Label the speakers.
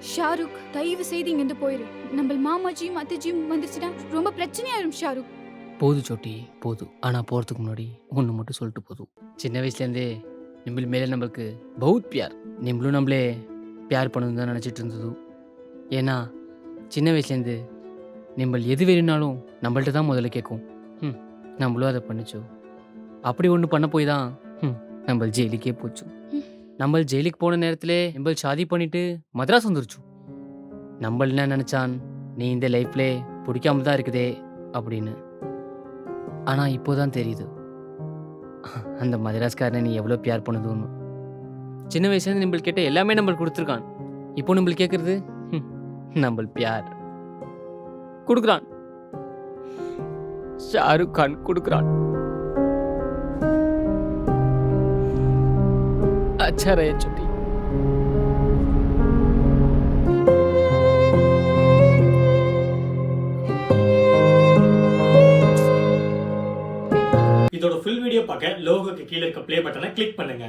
Speaker 1: ஷாருக் தயவு செய்து இங்கிருந்து போயிரு. நம்ம மாமாஜியும் அத்தைஜியும் வந்துருச்சுன்னா ரொம்ப பிரச்சனையாயிரும் ஷாருக்.
Speaker 2: போதும் சோட்டி போதும். ஆனால் போகிறதுக்கு முன்னாடி ஒன்று மட்டும் சொல்லிட்டு போதும். சின்ன வயசுலேருந்தே நிம்பிள் மேலே நம்மளுக்கு பௌத் பியார். நிம்பளும் நம்மளே பியார் பண்ணணும் தான் நினச்சிட்டு இருந்தது. ஏன்னா சின்ன வயசுலேருந்து நிம்பள் எது வேணும்னாலும் நம்மள்ட்ட தான் முதல்ல கேட்கும். நம்மளும் அதை பண்ணிச்சோம். அப்படி ஒன்று பண்ண போய் தான் நம்ம ஜெயிலுக்கே போச்சு. நம்ம ஜெயிலுக்கு போன நேரத்திலே நம்ம ஷாதி பண்ணிட்டு மദ്രാஸ் வந்துருச்சு. நம்ம என்ன நினச்சான், நீ இந்த லைஃப்லே பிடிக்காம தான் இருக்குதே அப்படின்னு. ஆனால் இப்போ தான் தெரியுது அந்த மദ്രാஸ்காரனை நீ எவ்வளோ பியார் பண்ணுதுன்னு. சின்ன வயசுலேருந்து நம்ம கேட்ட எல்லாமே நம்ம கொடுத்துருக்கான். இப்போ நம்ம கேட்குறது நம்ம பியார் கொடுக்குறான். ஷாருக் கான் கொடுக்குறான். अच्छा रहे छोटी.
Speaker 3: இதோட ஃபுல் வீடியோ பார்க்க லோகோக்கு கீழே இருக்க ப்ளே பட்டனை கிளிக் பண்ணுங்க.